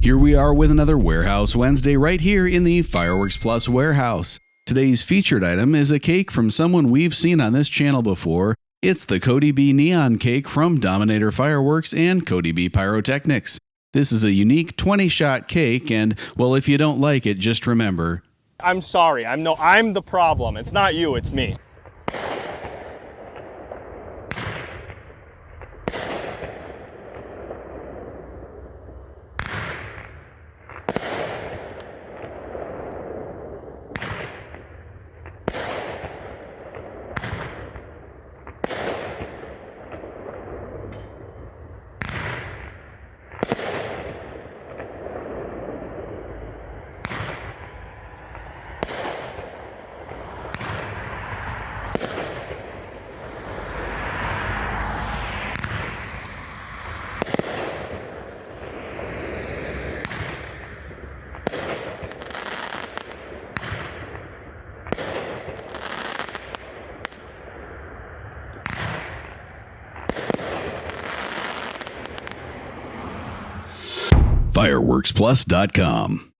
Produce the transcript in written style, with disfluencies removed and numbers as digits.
Here we are with another Warehouse Wednesday right here in the Fireworks Plus warehouse. Today's featured item is a cake from someone we've seen on this channel before. It's the Cody B Neon Cake from Dominator Fireworks and Cody B Pyrotechnics. This is a unique 20-shot cake, and, well, if you don't like it, just remember. I'm sorry. I'm the problem. It's not you, it's me. Fireworksplus.com